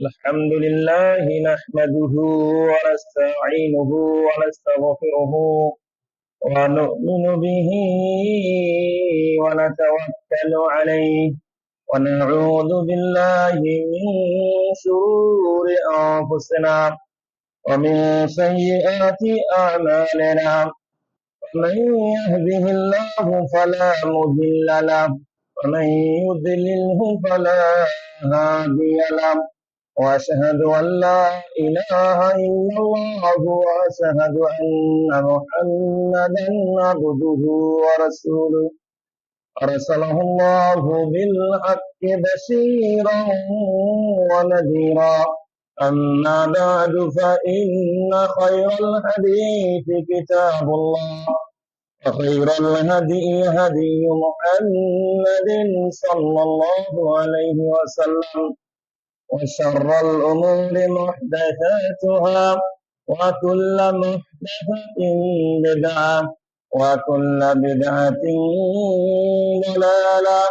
الحمد لله نحمده ونستعينه ونستغفره ونؤمن به ونتوكل عليه ونعوذ بالله من شرور أنفسنا ومن سيئات أعمالنا من يهده الله فلا مضل له ومن يضلله فلا هادي له وأشهد أن لا إله إلا الله وأشهد أن محمدا عبده ورسوله أرسله الله بالحق بشيرا ونذيرا أما بعد فإن خير الحديث كتاب الله وخير الهدي هدي محمد صلى الله عليه وسلم وشر الأمور محدثاتها وكل محدثة بدعة وكل بدعة ضلالة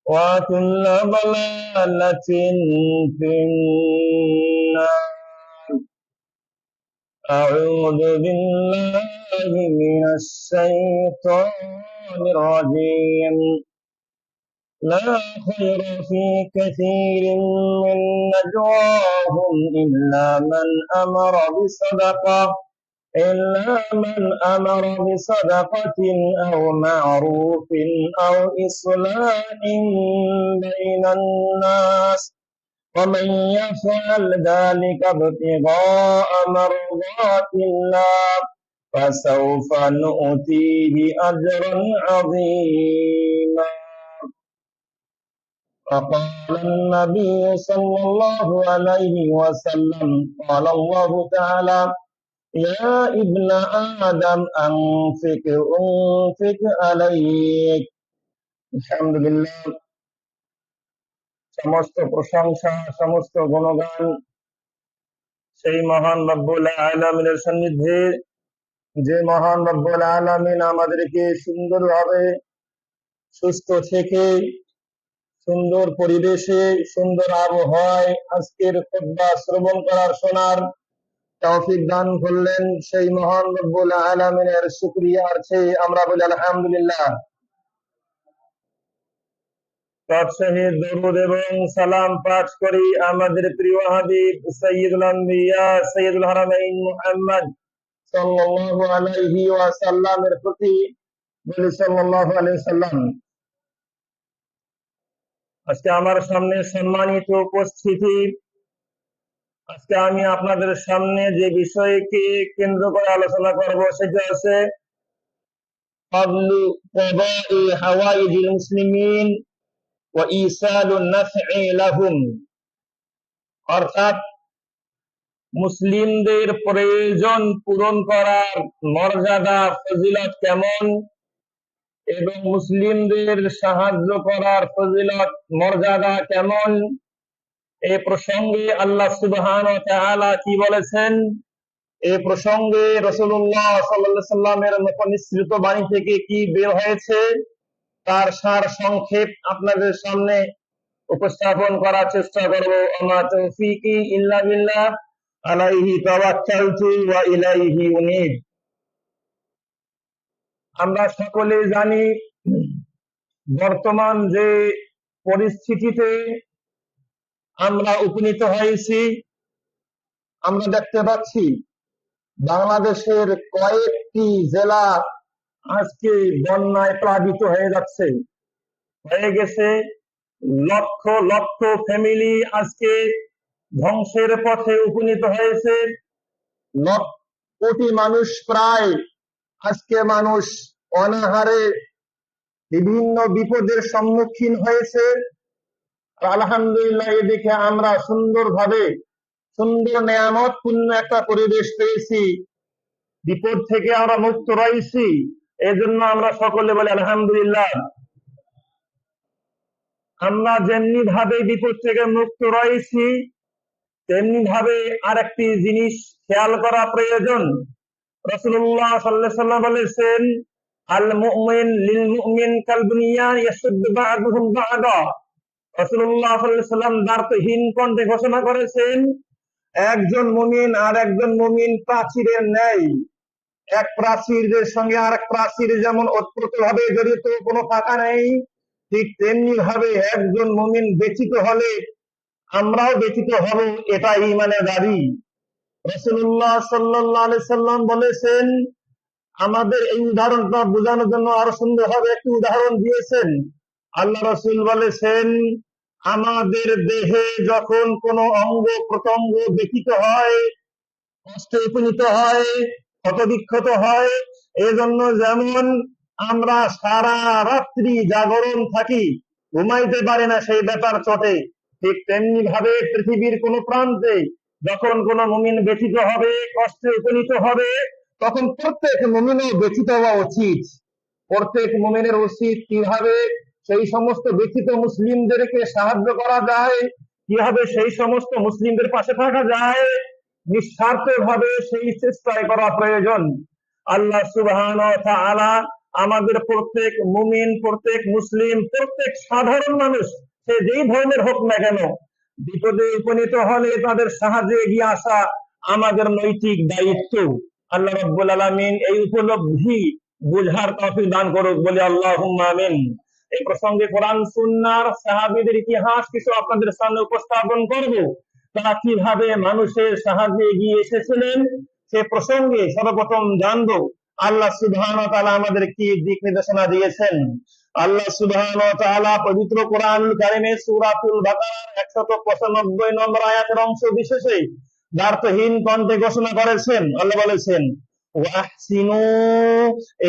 وكل ضلالة في النار. أعوذ بالله من الشيطان الرجيم. لا خير في كثير من نجواهم إلا من أمر بصدقة أو معروف أو إصلاح بين الناس ومن يفعل ذلك ابتغاء مرضات الله فسوف نؤتيه أجرا عظيما. فقال النبي صلى الله عليه وسلم قال الله تعالى يا ابن آدم أنفق عليك. আলহামদুলিল্লাহ, সমস্ত প্রশংসা সমস্ত গুণগান সেই মহান রব্বুল আলামিনের সান্নিধ্যে, যে মহান রব্বুল আলামিন আমাদেরকে সুন্দরভাবে সুস্থ থেকে সুন্দর পরিবেশে সুন্দর আবহাওয়ায় আজকের খুতবা শ্রবণ করার শোনার তৌফিক দান করলেন। সেই মহান রব্বুল আলামিনের শুকরিয়া আছে আমরা বলি আলহামদুলিল্লাহ। তৎসহিত দরুদ এবং সালাম পাঠ করি আমাদের প্রিয় হাবিব সাইয়্যিদুল আম্বিয়া সাইয়্যিদুল হারামাইন মুহাম্মদ সাল্লাল্লাহু আলাইহি ওয়াসাল্লামের প্রতি, বলি সাল্লাল্লাহু আলাইহি ওয়াসাল্লাম। আজকে আমার সামনে সম্মানিত উপস্থিতি, আজকে আমি আপনাদের সামনে যে বিষয়কে কেন্দ্র করে আলোচনা করব সেটা হচ্ছে ফাদলু কদাই হাওয়াইজিল মুসলিমিন ওয়া ইসালুন নাফঈ লাহুম, অর্থাৎ মুসলিমদের প্রয়োজন পূরণ করার মর্যাদা ফজিলত কেমন এবং মুসলিমদের সাহায্য করার ফজিলত মর্যাদা কেমন, এই প্রসঙ্গে আল্লাহ সুবহানাহু ওয়া তাআলা কি বলেছেন, এই প্রসঙ্গে রাসূলুল্লাহ সাল্লাল্লাহু আলাইহি সাল্লামের মুখনিসৃত বাণী থেকে কি বের হয়েছে তার সার সংক্ষেপ আপনাদের সামনে উপস্থাপন করার চেষ্টা করব। আমা তৌফিকি ইল্লা বিল্লাহ, আলাইহি তাওয়াক্কালতু ওয়া ইলাইহি উনীব। আমরা সকলে জানি বর্তমান যে পরিস্থিতিতে আমরা উপনীত হয়েছি, আমরা দেখতে পাচ্ছি বাংলাদেশের কয়েকটি জেলা আজকে বন্যায় প্লাবিত হয়ে গেছে। লক্ষ লক্ষ ফ্যামিলি আজকে ধ্বংসের পথে উপনীত হয়েছে। কোটি মানুষ, প্রায় আজকে মানুষ অনাহারে বিভিন্ন বিপদের সম্মুখীন হয়েছে। আলহামদুলিল্লাহ, এদিকে আমরা সুন্দরভাবে সুন্দর নেয়ামতপূর্ণ একটা পরিবেশ পেয়েছি, বিপদ থেকে আমরা মুক্ত রয়েছি, এজন্য আমরা সকলে বলি আলহামদুলিল্লাহ। আমরা যেমনি ভাবে বিপদ থেকে মুক্ত রয়েছি তেমনি ভাবে আরেকটি জিনিস খেয়াল করা প্রয়োজন। রাসূলুল্লাহ সাল্লাল্লাহু আলাইহি ওয়াসাল্লাম বলেছেন, আল মুমিন লিল মুমিন কাল বুনিয়ান ইয়াশুদ্দু বা'দুহু বা'দা, রাসূলুল্লাহ সাল্লাল্লাহু আলাইহি ওয়াসাল্লাম দ্বারহীন কণ্ঠে ঘোষণা করেছেন, একজন মুমিন আর একজন মুমিন প্রাচীরের ন্যায়। এক প্রাচীরের সঙ্গে আরেক প্রাচীর যেমন ওতপ্রোতভাবে জড়িত, কোনো ফাঁকা নেই, ঠিক তেমনি ভাবে একজন মুমিন ব্যতীত হলে আমরাও ব্যতীত হব, এটা ঈমানের দাবি। রাসূলুল্লাহ সাল্লাল্লাহু আলাইহি সাল্লাম বলেছেন, আমাদের এই উদাহরণটা বোঝানোর জন্য আরো সুন্দরভাবে একটি উদাহরণ দিয়েছেন। আল্লাহ রাসূল বলেছেন, আমাদের দেহে যখন কোনো অঙ্গ প্রত্যঙ্গ ব্যথিত হয়, কষ্টে উপনীত হয়, ক্ষতবিক্ষত হয়, এজন্য যেমন আমরা সারা রাত্রি জাগরণ থাকি, ঘুমাইতে পারি না সেই ব্যাপার চটে, ঠিক তেমনি ভাবে পৃথিবীর কোন প্রান্তে যখন কোন মুমিন ব্যথিত হবে, কষ্টে উপনীত হবে, তখন প্রত্যেক মুমিনের ব্যথিত হওয়া উচিত। প্রত্যেক মুমিনের উচিত কিভাবে সেই সমস্ত ব্যথিত মুসলিমদেরকে সাহায্য করা যায়, কিভাবে সেই সমস্ত মুসলিমদের পাশে থাকা যায়, নিঃস্বার্থভাবে সেই চেষ্টায় করা প্রয়োজন। আল্লাহ সুবহানাহু ওয়া তাআলা আমাদের প্রত্যেক মুমিন, প্রত্যেক মুসলিম, প্রত্যেক সাধারণ মানুষ, সে যেই ধর্মের হোক না কেন, বিপদে উপনীত হলে তাদের সাহায্যে এগিয়ে আসা আমাদের নৈতিক দায়িত্ব। আল্লাহ রাব্বুল আলামিন এই উপলব্ধি বুঝার তৌফিক দান করুক, বলি আল্লাহুম্মা আমিন। এই প্রসঙ্গে কোরআন সুন্নাহর সাহাবীদের ইতিহাস কিছু আপনাদের সামনে উপস্থাপন করব। তারা কিভাবে মানুষের সাহায্যে এগিয়ে এসেছিলেন সে প্রসঙ্গে সর্বপ্রথম জানবো আল্লাহ সুবহানাহু ওয়া তাআলা আমাদের কি দিক নির্দেশনা দিয়েছেন। আল্লাহ সুবহানাহু ওয়া তাআলা পবিত্র কোরআনুল কারীমে সূরাতুল বাকারার 195 নম্বর আয়াতের অংশ বিশেষে দ্বারহীন কণ্ঠে ঘোষণা করেছেন। আল্লাহ বলেছেন, ওয়াহসিনু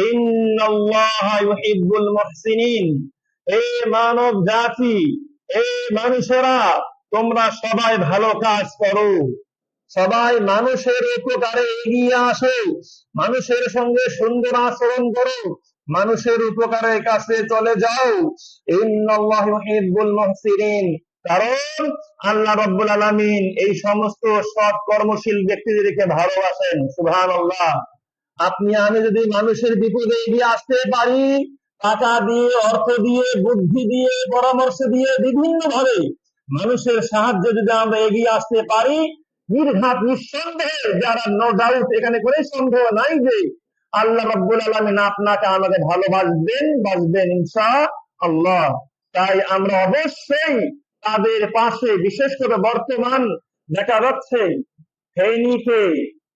ইন্নাল্লাহা ইউহিব্বুল মুহসিনিন। হে মানব জাতি, হে মানুষেরা, তোমরা সবাই ভালো কাজ করো, সবাই মানুষের উপকারে এগিয়ে আসো, মানুষের সঙ্গে সুন্দর আচরণ করো, মানুষের উপকারের কাছে চলে যাও। ইন্নাল্লাহা ইউহিব্বুল মুহসিনিন, কারণ আল্লাহ রাব্বুল আলামিন এই সমস্ত সৎ কর্মশীল ব্যক্তিদেরকে ভালোবাসেন। সুবহানাল্লাহ। আপনি আমি যদি মানুষের বিপদে এগিয়ে আসতে পারি, টাকা দিয়ে, অর্থ দিয়ে, বুদ্ধি দিয়ে, পরামর্শ দিয়ে, বিভিন্ন ভাবে মানুষের সাহায্যে যদি আমরা এগিয়ে আসতে পারি, নির্ঘাত নিঃসন্দেহে, যারা নো ডাউট, এখানে কোনো সন্দেহ নাই যে আল্লাহ রাব্বুল আলামিন আপনাকে আমাকে ভালোবাসবেন, বাসবেন ইনশাআল্লাহ। তাই আমরা অবশ্যই তাদের পাশে, বিশেষ করে বর্তমান দেখা যাচ্ছে ফেনীতে,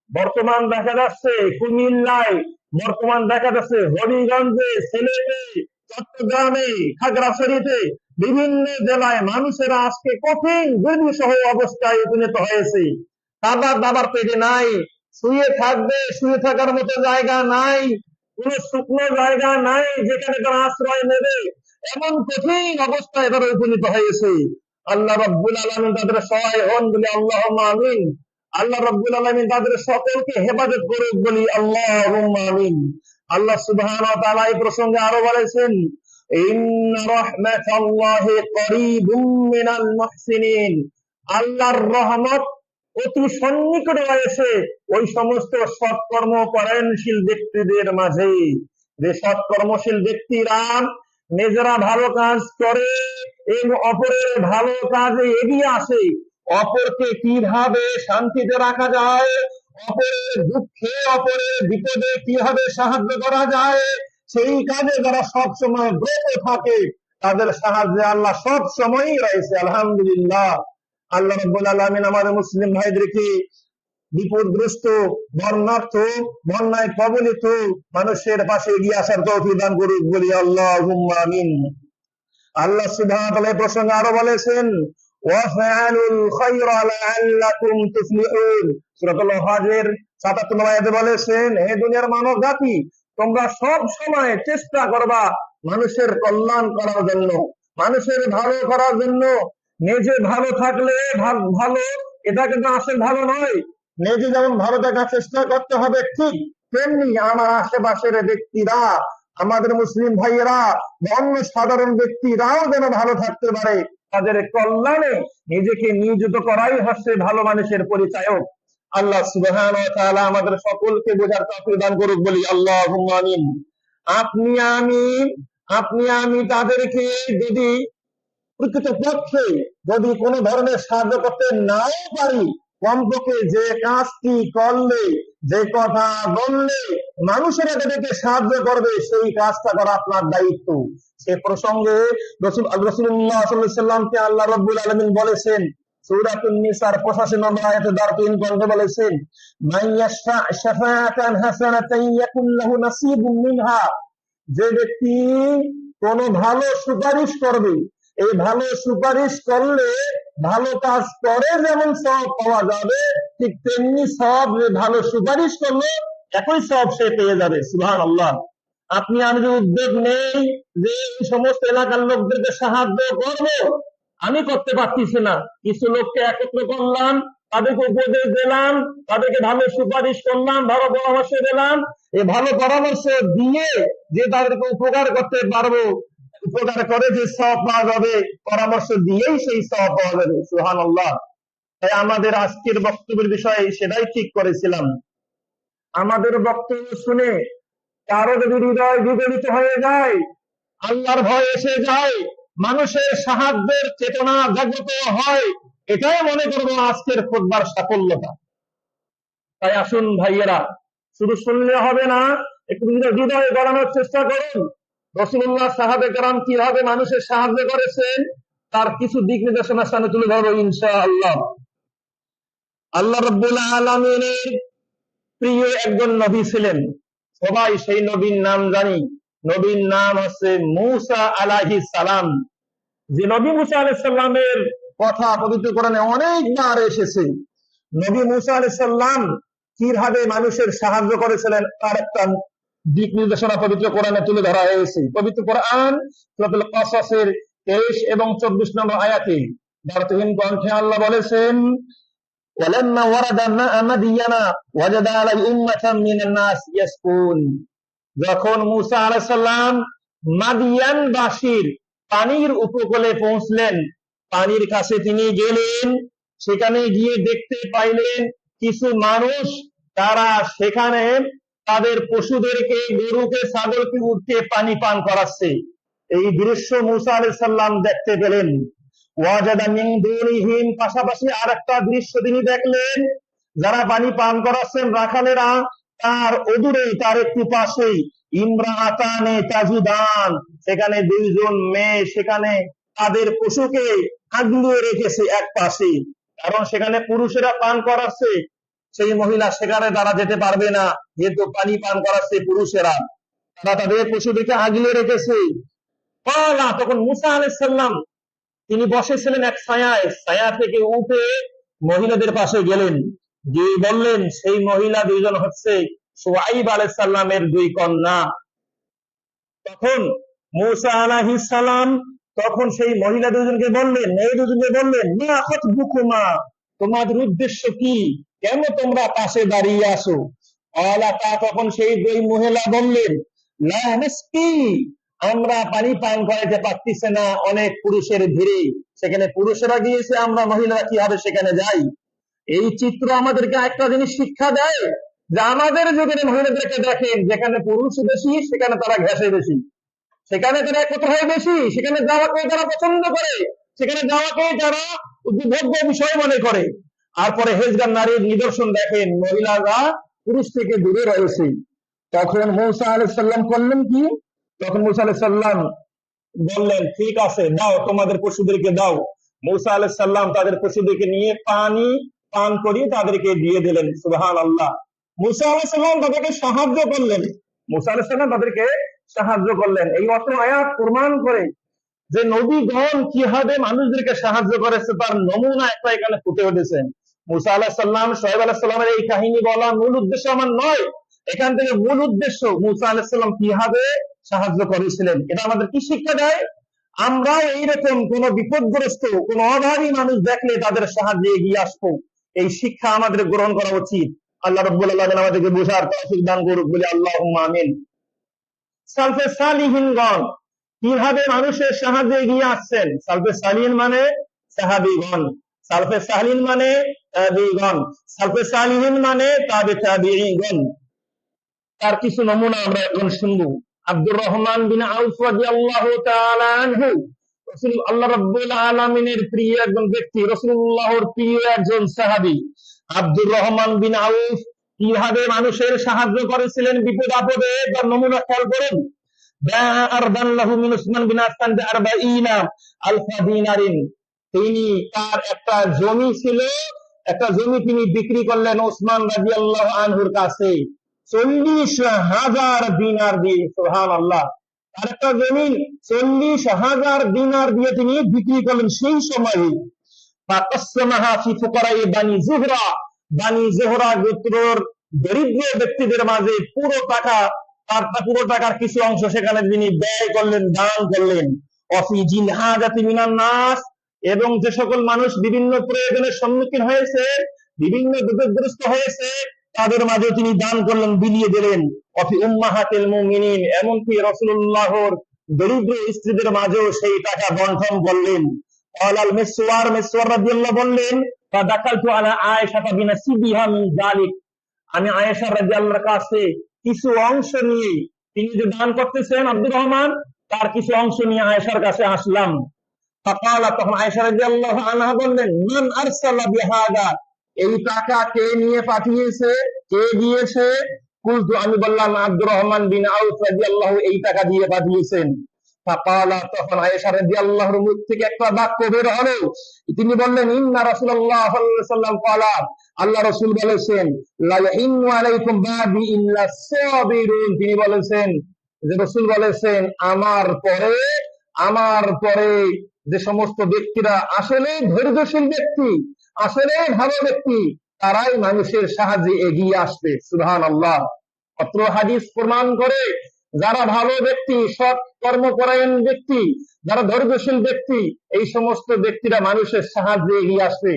বর্তমান দেখা যাচ্ছে কুমিল্লায়, বর্তমান দেখা যাচ্ছে হবিগঞ্জে, সিলেটে, চট্টগ্রামে, খাগড়াছড়িতে, বিভিন্ন জেলায় মানুষেরা আজকে কঠিন দুর্বিষহ অবস্থায় উপনীত হয়েছে। খাবার দাবার পেটে নাই, শুয়ে থাকবে, শুয়ে থাকার মতো জায়গা নাই, কোন শুকনো জায়গা নাই যেখানে তারা আশ্রয় নেবে, এমন কঠিন অবস্থায় তারা উপনীত হয়েছে। আল্লাহ রাব্বুল আলামিন তাদের সহায় হন, বলি আল্লাহুম্মা আমিন। আল্লাহ রাব্বুল আলামিন তাদের সকলকে হেফাজত করুক, বলি আল্লাহুম্মা আমিন। আল্লাহ সুবহানাহু ওয়া তাআলা এই প্রসঙ্গে আরো বলেছেন, ইন্না রাহমাতাল্লাহি করিবুম মিনাল মুহসিনিন। আল্লাহর রহমত অতি সন্নিকটে রয়েছে ওই সমস্ত সৎকর্ম পরায়ণশীল ব্যক্তিদের মাঝে। যে সৎকর্মশীল ব্যক্তিরা নিজেরা ভালো কাজ করে এবং অপরের ভালো কাজে এগিয়ে আসে, অপরকে কিভাবে শান্তিতে রাখা যায়, অপরের দুঃখে, অপরের বিপদে কিভাবে সাহায্য করা যায়, সেই কাজে যারা সব সময় ব্রত থাকে, তাদের সাহায্যে আল্লাহ সব সময়ই রয়েছে। আলহামদুলিল্লাহ। আল্লাহ রাব্বুল আলামিন আমাদের মুসলিম ভাইদেরকে বিপদগ্রস্ত, বন্যার্থ, বন্যায় কবলিত মানুষের পাশে এগিয়ে আসার তৌফিক দান করুক, বলি আল্লাহুম্মা আমিন। আল্লাহ সুবহানাহু ওয়া তাআলা এই প্রসঙ্গে আরো বলেছেন, ওয়াফআলুল খায়রা লাআল্লাকুম তুফলিহুন। সূরাতুল হজের ৭৭ আয়াতে বলেছেন, হে দুনিয়ার মানব জাতি, তোমরা সব সময় চেষ্টা করবা মানুষের কল্যাণ করার জন্য, মানুষের ভালো করার জন্য। নিজে ভালো থাকলে ভালো, এটা কিন্তু আসলে ভালো নয়। নিজে যেমন ভালো থাকার চেষ্টা করতে হবে, ঠিক তেমনি আমার আশেপাশের ব্যক্তিরা, আমাদের মুসলিম ভাইয়েরা, অন্য সাধারণ ব্যক্তিরাও যেন ভালো থাকতে পারে, তাদের কল্যাণে নিজেকে নিয়োজিত করাই হচ্ছে ভালো মানুষের পরিচায়ক। আল্লাহ সুবহানাহু ওয়া তাআলা আমাদের সকলকে বোঝার তৌফিক দান করুক, বলি আল্লাহুম্মা আমিন। আপনি আমি তাদেরকে যদি প্রকৃতপক্ষে যদি কোনো ধরনের সাহায্য করতে নাও পারি, কমপক্ষে যে কাজটি করলে, যে কথা বললে মানুষেরা তাদেরকে সাহায্য করবে, সেই কাজটা করা আপনার দায়িত্ব। সে প্রসঙ্গে রাসূলুল্লাহ সাল্লাল্লাহু আলাইহি সাল্লামকে আল্লাহ রাব্বুল আলামিন বলেছেন সূরাতুন নিসার 85 নম্বর আয়াতে দারুন কণ্ঠে বলেছেন, মান ইয়াশফা শাফাআতান হাসানাতান ইয়াকুল লাহু নাসিবুম মিনহা, যে ব্যক্তি কোন ভালো সুপারিশ করবে, এই ভালো সুপারিশ করলে ভালো কাজ করে যেমন সওয়াব পাওয়া যাবে, ঠিক তেমনি সওয়াব, যে ভালো সুপারিশ করলে একই সওয়াব সে পেয়ে যাবে। সুবহানাল্লাহ। আপনি আমি যে উদ্যোগ নেই যে এই সমস্ত এলাকার লোকদেরকে সাহায্য করবো, আমি করতে পারতেছি না, কিছু লোককে একত্র করলাম, তাদেরকে উপদেশ দিলাম, তাদেরকে ভালো সুপারিশ করলাম, ভালো পরামর্শ দিলাম, এই ভালো পরামর্শ দিয়ে যে তাদেরকে উপকার করতে পারবো, উপকার করে যে সওয়াব পাওয়া যাবে, পরামর্শ দিয়েই সেই সওয়াব পাওয়া যাবে। সুবহানাল্লাহ। তাই আমাদের আজকের বক্তব্যের বিষয়ে সেটাই ঠিক করেছিলাম। আমাদের বক্তব্য শুনে কারো যদি হৃদয় বিগলিত হয়ে যায়, আল্লাহর ভয় এসে যায়, মানুষের সাহায্যের চেতনা জাগ্রত হয়, এটাই মনে করবো আজকের খুতবার সাফল্যতা। তাই আসুন ভাইয়েরা, শুধু শুনলে হবে না, একটু হৃদয়ে গড়ানোর চেষ্টা করুন। রাসূলুল্লাহ সাহাবে কেরাম কিভাবে মানুষের সাহায্য করেছেন তার কিছু দিক নির্দেশনার সামনে তুলে ধরবো ইনশাআল্লাহ। আল্লাহ রাব্বুল আলামিনের প্রিয় একজন নবী ছিলেন, সবাই সেই নবীর নাম জানি। নবীর নাম হচ্ছে মূসা আলাইহিস সালাম। যে নবী মূসা আলাইহিস সালামের কথা পবিত্র কোরআনে অনেকবার এসেছে। নবী মূসা আলাইহিস সালাম কিভাবে মানুষের সাহায্য করেছিলেন তার একটা দিক নির্দেশনা পবিত্র কোরআনে তুলে ধরা হয়েছে। পবিত্র কোরআন সূরাতুল কাসাসের 23 এবং 24 নম্বর আয়াতে দারুন কণ্ঠে আল্লাহ বলেছেন, ওয়ালাম্মা ওয়ারাদা মা'a মাদিয়ানা ওয়াজাদা আলাই উম্মাতাম মিনান নাস ইয়াসকুন। যখন মূসা আলাইহিস সালাম মাদিয়ানবাসীর পানির উপকূলে পৌঁছলেন, পানির কাছে তিনি গেলেন, সেখানে গিয়ে দেখতে পাইলেন কিছু মানুষ, তারা সেখানে তাদের পশুদেরকে, গরুকে, ছাগলকে, উটকে পানি পান করাচ্ছে। এই দৃশ্য মূসা আলাইহিস সালাম দেখতে পেলেন। ওয়াজাদা মিন দুনিহিম, পাশাপাশি আরেকটা দৃশ্য তিনি দেখলেন, যারা পানি পান করাচ্ছেন রাখালেরা, তার অদূরেই, তার একটু পাশেই ইমরাআতানে তাজুদান, সেখানে দুইজন মেয়ে সেখানে তাদের পশুকে আগলিয়ে রেখেছে এক পাশে, কারণ সেখানে পুরুষেরা পান করাচ্ছে, সেই মহিলা সেখানে তারা যেতে পারবে না, যেহেতু পানি পান করাচ্ছে পুরুষেরা, তারা তাদের পশুদেরকে আগলিয়ে রেখেছে। তখন মূসা আলাইহিস সালাম তিনি বসেছিলেন এক ছায়ায়, ছায়া থেকে উঠে মহিলাদের পাশে গেলেন, গিয়ে বললেন, সেই মহিলা দুইজন হচ্ছে শুআইব আলাইহিস সালামের দুই কন্যা। তখন মূসা আলাইহিস সালাম তখন সেই মহিলা দুজনকে বললেন, মেয়ে দুজনকে বললেন, মা খাতবুকুমা, তোমাদের উদ্দেশ্য কি, কেন তোমরা পাশে দাঁড়িয়ে আসো? তখন সেই দুই মহিলা বললেন, লা নাসকি, আমরা পানি পান করাইতে পারতেছে না, অনেক পুরুষের ভিড়ে, সেখানে পুরুষেরা গিয়েছে, আমরা মহিলারা কিভাবে সেখানে যাই? এই চিত্র আমাদেরকে একটা জিনিস শিক্ষা দেয়, যে আমাদের যুগের মহিলাদেরকে দেখেন, যেখানে পুরুষ বেশি সেখানে তারা ঘেঁষে বেশি, সেখানে তারা কোথায় বেশি, সেখানে যাওয়াকে তারা পছন্দ করে, সেখানে যাওয়াকে তারা উপভোগ্য বিষয় মনে করে। আর পরে হেজগার নারীর নিদর্শন দেখেন, মহিলারা পুরুষ থেকে দূরে রয়েছে। তখন মূসা আলাইহিস সালাম করলেন কি? তখন মূসা আলাইহিস সালাম বললেন, ঠিক আছে, দাও, তোমাদের পশুদেরকে দাও। মূসা আলাইহিস সালাম তাদের পশুদেরকে নিয়ে পানি পান করিয়ে তাদেরকে দিয়ে দিলেন। সুবহানাল্লাহ। মূসা আলাইহিস সালাম তাদেরকে সাহায্য করলেন, মূসা আলাইহিস সালাম তাদেরকে সাহায্য করলেন। এই অত্র আয়াত প্রমাণ করে যে নবীগণ কিভাবে মানুষদেরকে সাহায্য করেছে তার নমুনা একটা এখানে ফুটে উঠেছে। মূসা আলাইহিস সালাম, শুআইব আলাইহিস সালামের এই কাহিনী বলা মূল উদ্দেশ্য আমার নয়, এখান থেকে মূল উদ্দেশ্য মূসা আলাইহিস সালাম কিভাবে সাহায্য করেছিলেন। এটা আমাদের কি শিক্ষা দেয়? আমরা এইরকম কোন বিপদগ্রস্ত, কোন অভাবী মানুষ দেখলে তাদের সাহায্যে এগিয়ে আসবো, এই শিক্ষা আমাদের গ্রহণ করা উচিত। আল্লাহ রাব্বুল আলামিন আমাদেরকে বোঝার তৌফিক দান করুক বলে আল্লাহুম্মা আমিন। সালফে সালিহিনগণ কিভাবে মানুষের সাহায্যে এগিয়ে আসছেন? সালফে সালিহিন মানে সাহাবীগণ, সালফে সালিহিন মানে তাবিঈগণ, সালফে সালিহিন মানে তাবিঈগণ। তার কিছু নমুনা আমরা এখন শুনবো। আব্দুর রহমান বিন আউফ রাদিয়াল্লাহু তাআলা আনহু আল্লাহ রাব্বুল আলামিনের প্রিয় একজন ব্যক্তি, রাসূলুল্লাহর প্রিয় একজন সাহাবী আব্দুর রহমান বিন আউফ কিভাবে মানুষের সাহায্য করেছিলেন বিপদ আপদে, তার নমুনা খেয়াল করুন। তিনি তার একটা জমি ছিল, একটা জমি তিনি বিক্রি করলেন ওসমান রাদিয়াল্লাহু আনহুর কাছে 40,000 দিনার দিয়ে। সুবহানাল্লাহ, তার একটা জমি 40,000 দিনার দিয়ে তিনি বিক্রি করলেন সেই সময়ে। বানি জোহরা গোত্রের দরিদ্র ব্যক্তিদের মাঝে পুরো টাকার কিছু অংশ সেখানে তিনি ব্যয় করলেন, দান করলেন। এবং যে সকল মানুষ বিভিন্ন প্রয়োজনের সম্মুখীন হয়েছে, বিভিন্ন বিপদগ্রস্ত হয়েছে, তাদের মাঝে তিনি দান করলেন, বিলিয়ে দিলেন। অফি উম্মাহাতিল মুমিনিন, এমনকি রাসূলুল্লাহর দরিদ্র স্ত্রীদের মাঝেও সেই টাকা বন্টন করলেন। মিসওয়ার রাদিয়াল্লাহু বললেন, ফাদাকালতু আলা আয়েশা বিনাসিবিহা মিন যালিক, আমি আয়েশা রাদিয়াল্লাহর কাছে কিছু অংশ নিয়ে, তিনি যে দান করতেছেন আব্দুর রহমান, তার কিছু অংশ নিয়ে আয়েশার কাছে আসলাম। ফাকালা, তখন আয়েশা রাদিয়াল্লাহু আনহা বললেন, মান আরসালা বিহাদা, এই টাকা কে নিয়ে পাঠিয়েছে, কে দিয়েছে? কুলতু, আমি বললাম, আব্দুর রহমান বিন আউফ রাদিয়াল্লাহু এই টাকা দিয়ে পাঠিয়েছেন। ফাকালা, তখন আয়েশা রাদিয়াল্লাহুর মুখ থেকে একটা বাক্য বের হলো, তিনি বললেন, ইন্না রাসূলুল্লাহ সাল্লাল্লাহু আলাইহি ওয়াসাল্লাম ক্বালা, আল্লাহ রাসূল বলেছেন, লা ইয়াহিন্নু আলাইকুম বাদি ইল্লা সাবিরুন, তিনি বলেছেন যে, রাসূল বলেছেন, আমার পরে যে সমস্ত ব্যক্তিরা আসলে ধৈর্যশীল ব্যক্তি, আসলে ভালো ব্যক্তি, তারাই মানুষের সাহায্যে এগিয়ে আসবে। সুবহানাল্লাহ। অত্র হাদিস প্রমাণ করে, যারা ভালো ব্যক্তি, সৎ কর্মপরায়ণ ব্যক্তি, যারা ধৈর্যশীল ব্যক্তি, এই সমস্ত ব্যক্তিরা মানুষের সাহায্যে এগিয়ে আসবে।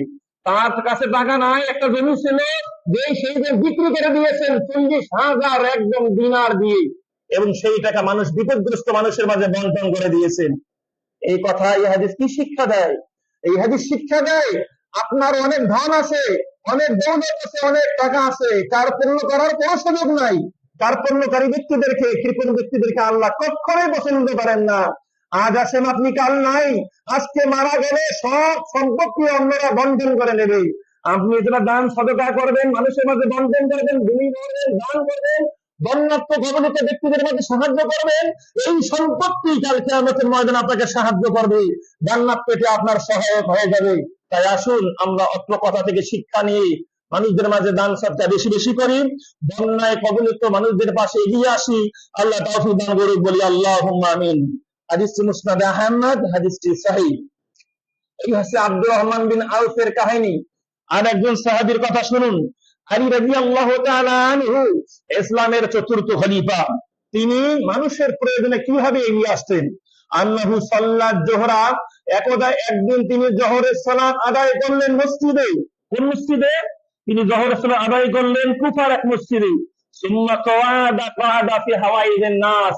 তার কাছে টাকা নাই, একটা জমি ছিল, যে সেই যে বিক্রি করে দিয়েছেন 40,000 একদম দিনার দিয়ে, এবং সেই টাকা মানুষ বিপদগ্রস্ত মানুষের মাঝে বন্টন করে দিয়েছেন। এই কথা, এই হাদিস কি শিক্ষা দেয়? এই হাদিস শিক্ষা দেয়, আপনার অনেক ধন আছে, অনেক দৌলত আছে, অনেক টাকা আছে, কার্পণ্য করার কোনো সুযোগ নাই। কার্পণ্যকারী ব্যক্তিদেরকে, কৃপণ ব্যক্তিদেরকে আল্লাহ কখনোই পছন্দ করেন না। আজ আসেন আপনি, কাল নাই, আজকে মারা গেলে সব সম্পত্তি অন্যরা বন্টন করে নেবে। আপনি যেটা দান সদকা করবেন, মানুষের মাঝে বন্টন করবেন, বিনিয়োগ করবেন, দান করবেন, বন্যাত্ম কবলিত ব্যক্তিদের মধ্যে সাহায্য করবেন, এই সম্পত্তি কাল কিয়ামতের ময়দানে আপনাকে সাহায্য করবে, জান্নাত পেতে আপনার সহায়ক হয়ে যাবে। তাই আসুন আমরা অত্র কথা থেকে শিক্ষা নিয়ে মানুষদের মাঝে দান সদকা বেশি বেশি করি, বন্যায় কবলিত মানুষদের পাশে এগিয়ে আসি। আল্লাহ তাওফিক দান করুক, বলি আল্লাহুম্মা আমিন। হাদিসটি মুসনাদে আহমদ, হাদিসটি সহিহ। এই হচ্ছে আব্দুর রহমান বিন আউফের কাহিনী। আর একজন সাহাবীর কথা শুনুন, আলী রাদিয়াল্লাহু তাআলা আনহু, ইসলামের চতুর্থ খলিফা। তিনি মানুষের প্রয়োজনে কিভাবে এগিয়ে আসতেন। আন্নাহু সাল্লাত যোহরা, একদিন তিনি জোহরের সালাত আদায় করলেন মসজিদে। কোন মসজিদে? তিনি জোহরের সালাত আদায় করলেন কুফার এক মসজিদে। সুম্মা কাআদা ফি হাওয়াইজিন নাস,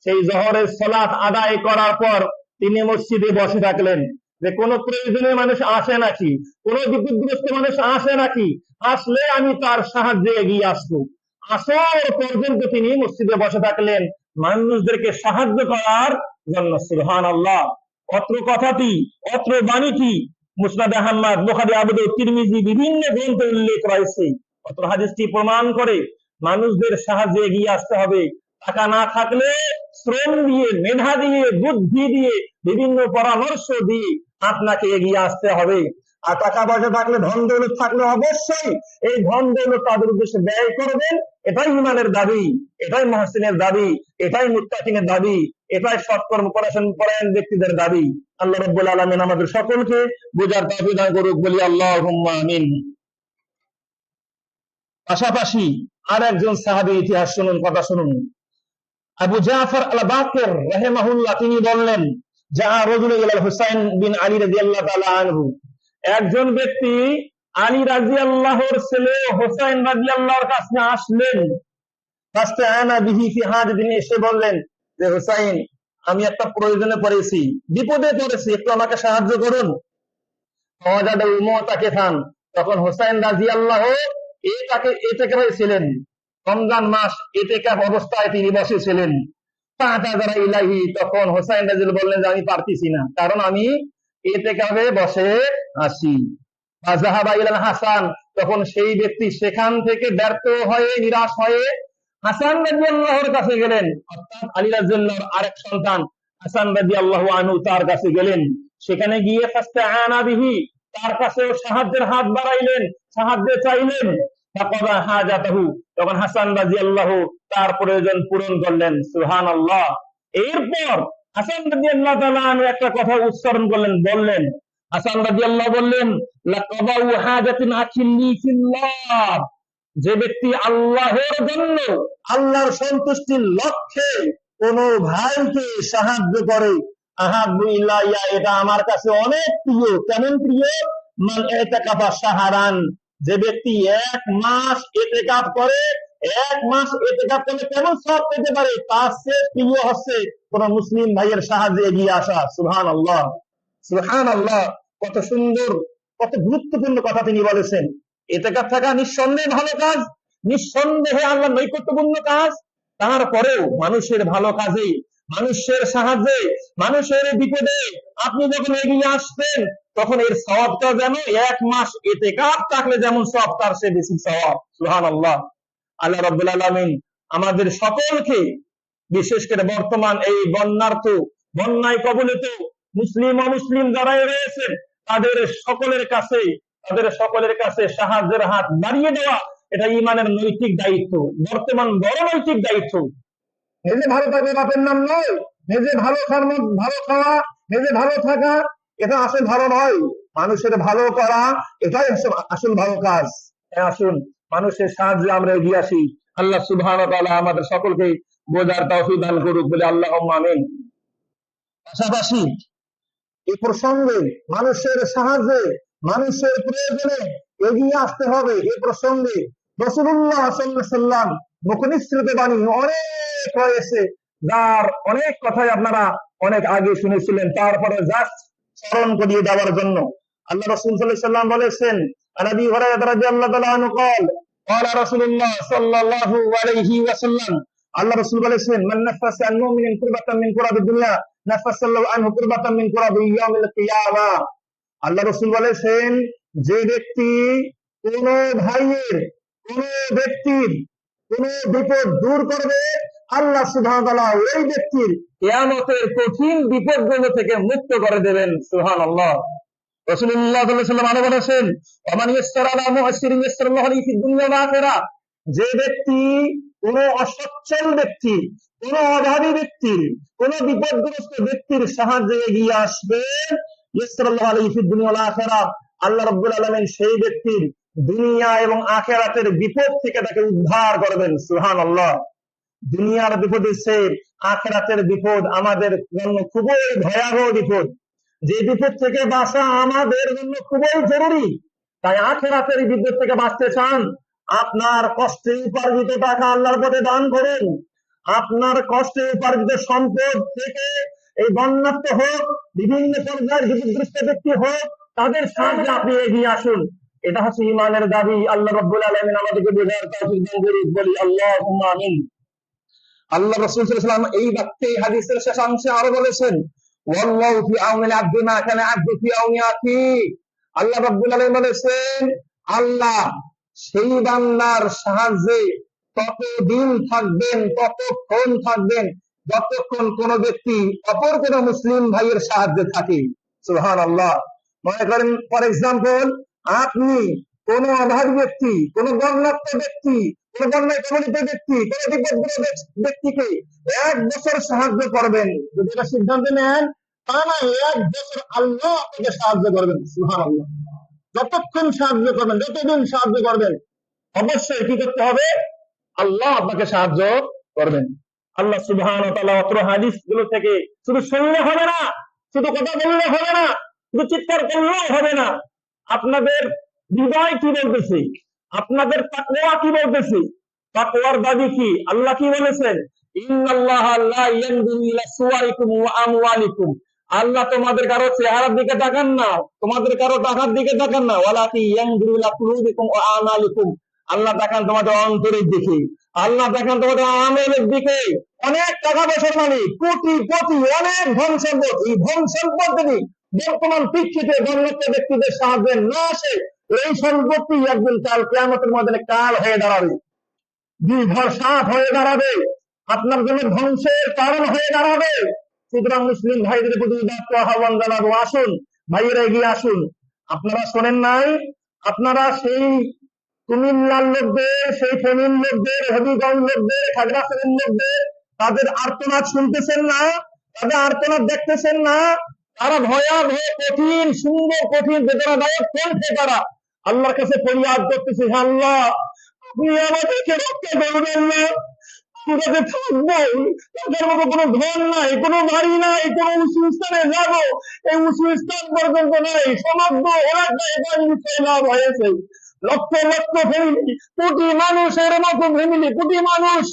সেই জোহরের সালাত আদায় করার পর তিনি মসজিদে বসে থাকলেন, যে কোন প্রয়োজনীয় মানুষ আসে নাকি, কোন বিপদগ্রস্ত মানুষ আসে নাকি, আসলে আমি তার সাহায্যে এগিয়ে আসবো। আসর পর্যন্ত তিনি মসজিদে বসে থাকলেন মানুষদেরকে সাহায্য করার জন্য। সুবহানাল্লাহ। অত্র কথাটি, অত্র বাণীটি মুসনাদে আহমদ, বুখারী, আবু দাউদ, তিরমিজি বিভিন্ন গ্রন্থে উল্লেখ রয়েছে। অত্র হাদিসটি প্রমাণ করে মানুষদের সাহায্যে এগিয়ে আসতে হবে। টাকা না থাকলে শ্রম দিয়ে, মেধা দিয়ে, বুদ্ধি দিয়ে, বিভিন্ন পরামর্শ দিয়ে আপনাকে এগিয়ে আসতে হবে। আর টাকা পয়সা থাকলে, ধন দৌলত থাকলে অবশ্যই এই ধন দৌলত তাদের উদ্দেশ্যে ব্যয় করবেন। এটাই ইমানের দাবি, এটাই মুহসিনের দাবি, এটাই মুত্তাকিনের দাবি, এটাই সৎকর্ম পরায়ণ ব্যক্তিদের দাবি। আল্লাহ রাব্বুল আলামিন আমাদের সকলকে বোঝার তৌফিক দান করুক, বলি আল্লাহুম্মা আমিন। পাশাপাশি আর একজন সাহাবী ইতিহাস শুনুন, কথা শুনুন। আবু জাফর আল বাকির রাহিমাহুল্লাহ, তিনি বললেন, যা রাজুল ইলাল হুসাইন বিন আলী রাদিয়াল্লাহু তাআলা আনহু, একজন ব্যক্তি আলী রাদিয়াল্লাহুর ছেলে হুসাইন রাদিয়াল্লাহুর কাছে আসলেন। ফাস্তাআনা বিহি ফি হাদিন, এসে বললেন যে, হুসাইন, আমি একটা প্রয়োজনে পড়েছি, বিপদে পড়েছি, একটু আমাকে সাহায্য করুন। ফাওয়াজাদা মুতাকিফান, তখন হুসাইন রাদিয়াল্লাহু এতেকাফে ছিলেন, রমজান মাস এতেকাফ অবস্থায় তিনি বসেছিলেন। তখন হোসাইন রাদিয়াল্লাহু বললেন যে আমি পারতেছি না, কারণ আমি ইতিকাফে বসে আছি। ফাযাহাবা ইলাল হাসান, তখন সেই ব্যক্তি সেখান থেকে ব্যর্থ হয়ে নিরাশ হয়ে হাসান রাদিয়াল্লাহুর কাছে গেলেন, অর্থাৎ আলী রাদিয়াল্লাহুর আরেক সন্তান হাসান রাদিয়াল্লাহু আনহু তার কাছে গেলেন। সেখানে গিয়ে ফাস্তাআনা বিহি, তার কাছেও সাহায্যের হাত বাড়াইলেন, সাহায্য চাইলেন। ফাকাদা হাজাতাহু, তখন হাসান রাদিয়াল্লাহু তার প্রয়োজন পূরণ করলেন। সুবহানাল্লাহ। এরপর হাসান রাদিয়াল্লাহু তাআলা আনহু একটা কথা উচ্চারণ করলেন, বললেন, হাসান রাদিয়াল্লাহু বললেন, লাকাদাউ হাজাতিন আখিল্লি ফিল্লাহ, যে ব্যক্তি আল্লাহর জন্য, আল্লাহর সন্তুষ্টির লক্ষ্যে কোন ভাইকে সাহায্য করে, আহাব্বু ইলাইয়া, এটা আমার কাছে অনেক প্রিয়। কেমন প্রিয়? মান ইতিকাফা শাহরান, যে ব্যক্তি 1 মাস ইতিকাফ করে, 1 মাস ইতিকাফ করলে কেমন সওয়াব পেতে পারে, তার চেয়ে প্রিয় হচ্ছে কোন মুসলিম ভাইয়ের সাহায্যে এগিয়ে আসা। সুবহানাল্লাহ, সুবহানাল্লাহ। কত সুন্দর, কত গুরুত্বপূর্ণ কথা তিনি বলেছেন। ইতিকাফ থাকা নিঃসন্দেহে ভালো কাজ, নিঃসন্দেহে আল্লাহর নৈকট্যপূর্ণ কাজ। তারপরেও মানুষের ভালো কাজে, মানুষের সাহায্যে, মানুষের বিপদে আপনি যখন এগিয়ে আসবেন, তখন এর সওয়াবটা যেন 1 মাস ইতিকাফ থাকলে যেমন সওয়াব, তার চেয়ে বেশি সওয়াব। সুবহানাল্লাহ। আল্লাহ রাব্বুল আলামিন আমাদের সকলকে, বিশেষ করে বর্তমান এই বন্যার্থ, বন্যায় কবলিত মুসলিম অমুসলিম যারা রয়েছেন, তাদের সকলের কাছে সাহায্যের হাত বাড়িয়ে দেওয়া, এটা ঈমানের নৈতিক দায়িত্ব, বর্তমান বড় নৈতিক দায়িত্ব। নিজে ভালো থাকবে বাপের নাম নয়, নিজে ভালো খাওয়া, নিজে ভালো থাকা, এটা আসল ভালো নয়। মানুষের ভালো করা, এটাই আসল ভালো কাজ। আসুন মানুষের সাহায্যে আমরা এগিয়ে আসি। আল্লাহ সুবহানাহু ওয়া তাআলা আমাদের সকলকে বোঝার তৌফিক দান করুক বলে আল্লাহুম্মা আমিন। পাশাপাশি এই প্রসঙ্গে মানুষের সাহায্যে, মানুষের প্রয়োজনে এগিয়ে আসতে হবে। এই প্রসঙ্গে রাসূলুল্লাহ সাল্লাল্লাহু আলাইহি ওয়াসাল্লাম মুখনিসৃত বাণী অনেক রয়েছে, যার অনেক কথাই আপনারা অনেক আগে শুনেছিলেন, তারপরে জাস্ট স্মরণ করিয়ে দেওয়ার জন্য। আল্লাহ রাসূল সাল্লাল্লাহু আলাইহি ওয়াসাল্লাম বলেছেন, আবু হুরায়রা রাদিয়াল্লাহু তাআলা আনহু قال قال رسول الله صلى الله عليه وسلم, আল্লাহ রাসূল বলেছেন, মান নাফাসা আন মুমিনিন কুরবাতান মিন কুরাবিদ দুনিয়া নাফাসাল্লাহু আনহু কুরবাতান মিন কুরাবি ইয়াউমিল কিয়ামা। আল্লাহ রাসূল বলেছেন, যে ব্যক্তি কোন ভাইয়ের, কোন ব্যক্তির কোন বিপদ দূর করবে, আল্লাহ সুবহানাহু ওয়া তাআলা ওই ব্যক্তির কিয়ামতের কঠিন বিপদগুলো থেকে মুক্ত করে দেবেন। সুবহানাল্লাহ। রাসূলুল্লাহ সাল্লাল্লাহু আলাইহি ওয়াসাল্লাম বলেছেন, ওমান ইয়াসসারা আলা মুআসসিরিন ইয়াসসারাল্লাহু আলাইহি ফিদ দুনিয়া ওয়াল আখিরাহ, যে ব্যক্তি কোন অসচ্ছল ব্যক্তি, কোন অভাবী ব্যক্তি, কোন বিপদগ্রস্ত ব্যক্তির সাহায্যে এগিয়ে আসবে, ইয়াসসারাল্লাহু আলাইহি ফিদ দুনিয়া ওয়াল আখিরাহ, আল্লাহ রাব্বুল আলামিন সেই ব্যক্তির দুনিয়া এবং আখিরাতের বিপদ থেকে তাকে উদ্ধার করবেন। সুবহানাল্লাহ। দুনিয়ার বিপদের চেয়ে আখিরাতের বিপদ আমাদের জন্য খুবই ভয়াবহ বিপদ। যে বিপদ থেকে বাঁচা আমাদের জন্য খুবই জরুরি। তাই আখিরাতের বিপদ থেকে বাঁচতে চান, আপনার কষ্টে উপার্জিত টাকা আল্লাহর পথে দান করুন। আপনার কষ্টে উপার্জিত সম্পদ থেকে এই বন্যার্ত হোক, বিভিন্ন পর্যায়ের বিপদগ্রস্ত ব্যক্তি হোক, তাদের সাহায্যে আপনি এগিয়ে আসুন। এটা হচ্ছে ঈমানের দাবি। আল্লাহ রাব্বুল আলামিন আমাদেরকে বোঝার তৌফিক দান করুন, বলি আল্লাহুম্মা আমিন। আল্লাহ রাসূল সাল্লাল্লাহু আলাইহি ওয়াসাল্লাম এই বাক্যে হাদিসের শেষাংশে আরো বলেছেন, ওয়াল্লাহু ফি আউনিল আবদি মা কানা আবদু ফি আউনি আখি। আল্লাহ রাব্বুল আলামিন বলেছেন, আল্লাহ সেই বান্দার সাহায্যে ততদিন থাকবেন, ততক্ষণ থাকবেন, যতক্ষণ কোন ব্যক্তি অপর কোন মুসলিম ভাইয়ের সাহায্যে থাকে। সুবহানাল্লাহ। মনে করেন, ফর এক্সাম্পল, আপনি কোন অভাবী ব্যক্তি, কোন বন্যার্ত ব্যক্তি, কোন বন্যায় কবলিত ব্যক্তি, কোন বিপদগ্রস্ত ব্যক্তিকে 1 বছর সাহায্য করবেন, যদি এটা সিদ্ধান্ত নেন, তা না 1 বছর আল্লাহ আপনাকে সাহায্য করবেন। সুবহানাল্লাহ। যতক্ষণ সাহায্য করবেন, যতদিন সাহায্য করবেন, অবশ্যই কি করতে হবে? আল্লাহ আপনাকে সাহায্য করবেন। আল্লাহ সুবহানাহু ওয়া তাআলা অত্র হাদিস গুলো থেকে শুধু শুনলে হবে না, শুধু কথা বললে হবে না, শুধু চিৎকার করলেও হবে না। আপনাদের হৃদয় কি বলতেছে, আপনাদের তাকওয়া কি বলতেছে, তাকওয়ার দাবি কি? আল্লাহ কি বলেছেন? ইন্নাল্লাহা লা ইয়ানজুরু ইলা সুওয়ারিকুম ওয়া আমওয়ালিকুম, আল্লাহ তোমাদের কারো চেহারার দিকে তাকান না, তোমাদের কারো টাকার দিকে তাকান না, ওয়ালাকিন ইয়ানজুরু ইলা কুলুবিকুম ওয়া আমালিকুম, আল্লাহ তাকান তোমাদের অন্তরের দিকে। আল্লাহ দেখেন তোমাদের আমেলের দিকে, অনেক টাকা পয়সার মালিক, কোটি কোটি অনেক ধন সম্পদ, এই ধন সম্পদ যদি বর্তমান পৃথিবীতে গণ্যত্ব ব্যক্তিদের সাহায্যে না আসে, এই সম্পত্তি একদিন কাল কিয়ামতের ময়দানে কাল হয়ে দাঁড়াবে, নির্ভর সাপ হয়ে দাঁড়াবে, আপনার জন্য ধ্বংসের কারণ হয়ে দাঁড়াবে। সুতরাং মুসলিম ভাইদের প্রতি উদাত্ত আহ্বান জানাবো, আসুন ভাইয়েরা এগিয়ে আসুন। আপনারা শোনেন নাই, আপনারা সেই কুমিল্লার লোকদের, সেই ফেনীর লোকদের, হবিগঞ্জ লোকদের, খাগড়াছড়ির লোকদের, তাদের আর্তনাদ শুনতেছেন না, তাদের আর্তনাদ দেখতেছেন না? তারা ভয়াবহ কঠিন, সুন্দর কঠিন বেদনাদায়ক কণ্ঠে তারা আল্লাহর কাছে ফরিয়াদ করতেছে, হে আল্লাহ আপনি আমাদেরকে রক্ষা করবেন না, আমরা যে থাকবো, তাদের মতো কোনো ধন নাই, কোনো বাড়ি নাই, কোনো উঁচু স্থানে যাবো, এই উঁচু স্থান পর্যন্ত নাই, সমগ্র এলাকায় পানি লাভ হয়েছে, লক্ষ লক্ষ ফ্যামিলি, কোটি মানুষের মতো ফ্যামিলি, কোটি মানুষ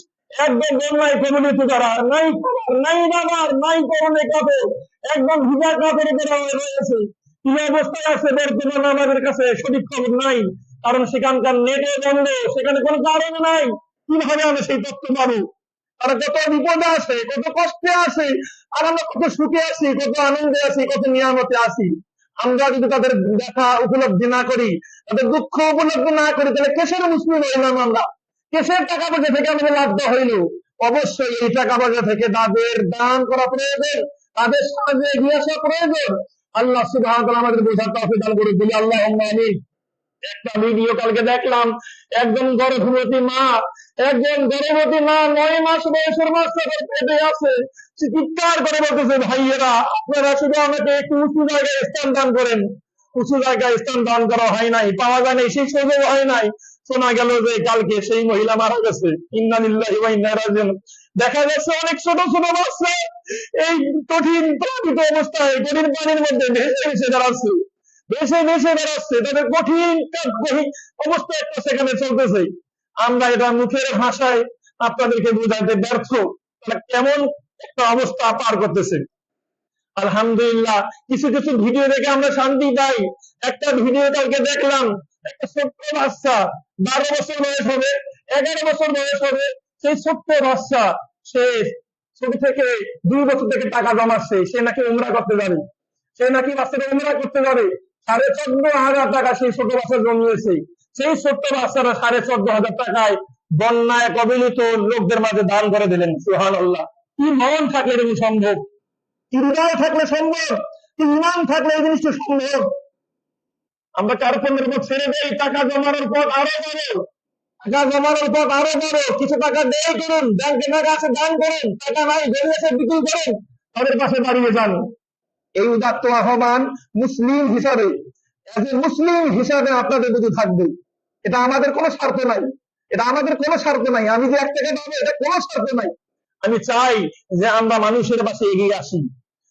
একদম বন্যায় কমিউনিটি দ্বারা নাই খাবার, নাই দাবার, নাই করণে কাপড়, একদম ভিজা কাপড়ে দেওয়া রয়েছে। কি অবস্থায় আছে বর্তমানে আমাদের কাছে সঠিক খবর নাই, কারণ সেখানকার নেটে বন্ধ, সেখানে কোনো কারণ নাই। কিভাবে আমি সেই তথ্য পাবো? তারা কত বিপদে আছে, কত কষ্টে আছে, আর আমরা কত সুখে আছি, কত আনন্দে আছি, কত নিয়ামতে আছি। আমরা যদি তাদের দেখা উপলব্ধি না করি, তাদের দুঃখ উপলব্ধি না করি, তাহলে কিসের মুসলিম হইলাম আমরা? কিসের টাকা পয়সা থেকে আমাদের লাভটা হইল? অবশ্যই এই টাকা পয়সা থেকে তাদের দান করা প্রয়োজন, তাদের সাহায্যে এগিয়ে আসা প্রয়োজন। আল্লাহ সুবহানাহু ওয়া তাআলা আমাদের বোঝার তৌফিক দান করে বলি আল্লাহুম্মা আমিন। একটা ভিডিও কালকে দেখলাম, একজন গর্ভবতী মা, 9 মাস বয়সের বাচ্চাদের পেটে আছে, সে চিৎকার করে বলতেছে, ভাইয়েরা আপনারা শুধু আমাকে একটু উঁচু জায়গায় স্থান দান করেন। উঁচু জায়গায় স্থান দান করা হয় নাই, পাওয়া যায় নাই, সেই সুযোগ হয় নাই। শোনা গেল যে কালকে সেই মহিলা মারা গেছে, ইন্না লিল্লাহি ওয়া ইন্না ইলাইহি রাজিউন। দেখা যাচ্ছে অনেক ছোট ছোট বাচ্চা এই কঠিন প্লাবিত অবস্থায়, কঠিন পানির মধ্যে ভেসে ভেসে দাঁড়াচ্ছে, ভেসে ভেসে বেড়াচ্ছে, তাদের কঠিন অবস্থা একটা সেখানে চলতেছে। আমরা এটা মুখের ভাষায় আপনাদেরকে বোঝাতে ব্যর্থ, তারা কেমন একটা অবস্থা পার করতেছে। আলহামদুলিল্লাহ, কিছু কিছু ভিডিও দেখে আমরা শান্তি পাই। একটা ভিডিও কালকে দেখলাম, একটা ছোট্ট বাচ্চা, 12 বছর বয়স হবে, 11 বছর বয়স হবে, সেই ছোট্ট বাচ্চা, সে ছোট থেকে 2 বছর থেকে টাকা জমাচ্ছে, সে নাকি উমরা করতে যাবে, সে নাকি বাচ্চাটা উমরা করতে যাবে। 14,500 টাকা সেই ছোট বাচ্চা জমিয়েছে। সেই ছোট্ট বাচ্চারা 14,500 টাকায় বন্যায় কবলিত লোকদের মাঝে দান করে দিলেন। সুবহানাল্লাহ, কি মন থাকলে এরকম সম্ভব, কি হৃদয় থাকলে সম্ভব, কি ইমান থাকলে এই জিনিসটা সম্ভব। আমরা কার্পণ্যের উপর ছেড়ে দেই, টাকা জমানোর পথ আরো বড়, টাকা জমানোর পথ আরো বড়, কিছু টাকা দেয় করুন, ব্যাংকে টাকা আছে দান করুন, টাকা নাই জমিয়েছে বিক্রি করুন, তাদের পাশে দাঁড়িয়ে যান। এই উদাত্ত আহ্বান মুসলিম হিসাবে, মুসলিম হিসাবে আপনাদের প্রতি থাকবে। এটা আমাদের কোনো স্বার্থ নাই, এটা আমাদের কোনো স্বার্থ নাই, আমি যে 1 টাকা পাবো এটা কোনো স্বার্থ নাই। আমি চাই যে আমরা মানুষের পাশে এগিয়ে আসি।